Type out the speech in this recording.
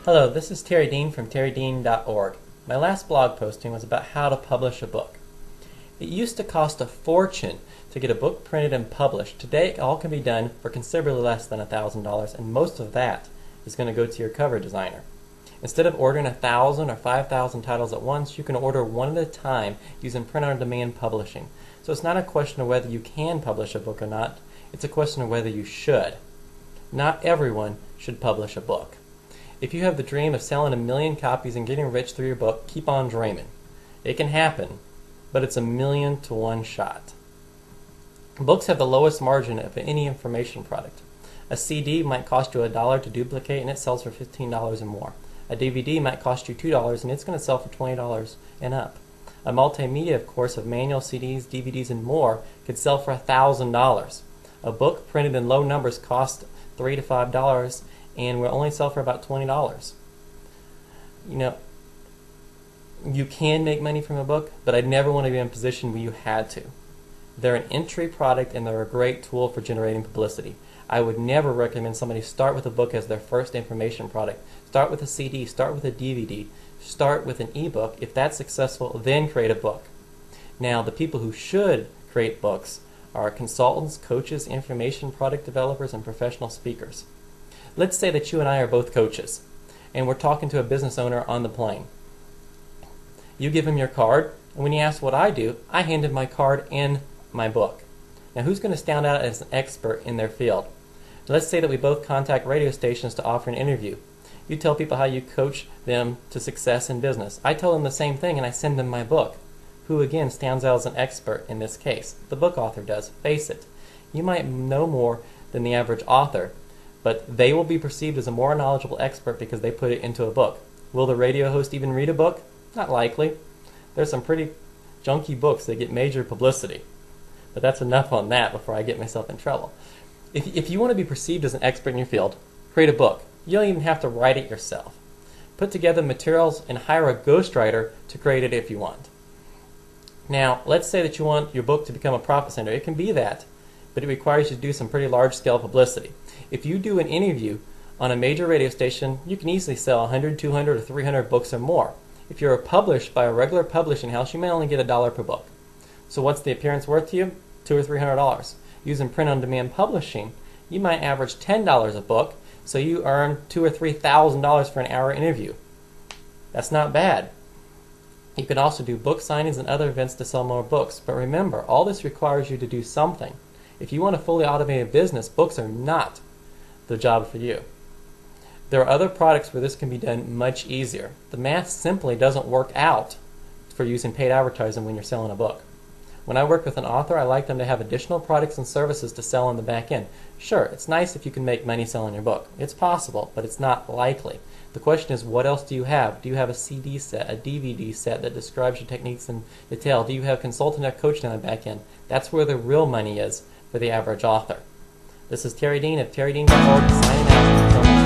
Hello, this is Terry Dean from terrydean.org. My last blog posting was about how to publish a book. It used to cost a fortune to get a book printed and published. Today, it all can be done for considerably less than $1,000, and most of that is going to go to your cover designer. Instead of ordering 1,000 or 5,000 titles at once, you can order one at a time using print-on-demand publishing. So it's not a question of whether you can publish a book or not, it's a question of whether you should. Not everyone should publish a book. If you have the dream of selling 1 million copies and getting rich through your book, keep on dreaming. It can happen, but it's 1,000,000 to 1 shot. Books have the lowest margin of any information product. A CD might cost you $1 to duplicate and it sells for $15 or more. A DVD might cost you $2 and it's going to sell for $20 and up. A multimedia, of course, of manual CDs, DVDs, and more could sell for $1,000. A book printed in low numbers costs $3 to $5 and will only sell for about $20. You know, you can make money from a book, but I'd never want to be in a position where you had to. They're an entry product and they're a great tool for generating publicity. I would never recommend somebody start with a book as their first information product. Start with a CD, start with a DVD, start with an ebook. If that's successful, then create a book. Now, the people who should create books are consultants, coaches, information product developers, and professional speakers. Let's say that you and I are both coaches, and we're talking to a business owner on the plane. You give him your card, and when he asks what I do, I hand him my card and my book. Now, who's going to stand out as an expert in their field? Let's say that we both contact radio stations to offer an interview. You tell people how you coach them to success in business. I tell them the same thing, and I send them my book. Who, again, stands out as an expert in this case? The book author does. Face it. You might know more than the average author, but they will be perceived as a more knowledgeable expert because they put it into a book. Will the radio host even read a book? Not likely. There's some pretty junky books that get major publicity. But that's enough on that before I get myself in trouble. If you want to be perceived as an expert in your field, create a book. You don't even have to write it yourself. Put together materials and hire a ghostwriter to create it if you want. Now, let's say that you want your book to become a profit center. It can be that, but it requires you to do some pretty large-scale publicity. If you do an interview on a major radio station, you can easily sell 100, 200, or 300 books or more. If you're published by a regular publishing house, you may only get $1 per book. So what's the appearance worth to you? $200 or $300. Using print-on-demand publishing, you might average $10 a book, so you earn $2,000 or $3,000 for an hour interview. That's not bad. You can also do book signings and other events to sell more books. But remember, all this requires you to do something. If you want a fully automated business, books are not the job for you. There are other products where this can be done much easier. The math simply doesn't work out for using paid advertising when you're selling a book. When I work with an author, I like them to have additional products and services to sell on the back end. Sure, it's nice if you can make money selling your book. It's possible, but it's not likely. The question is, what else do you have? Do you have a CD set, a DVD set that describes your techniques in detail? Do you have consultant or coaching on the back end? That's where the real money is for the average author. This is Terry Dean of terrydean.org signing out. Until next time.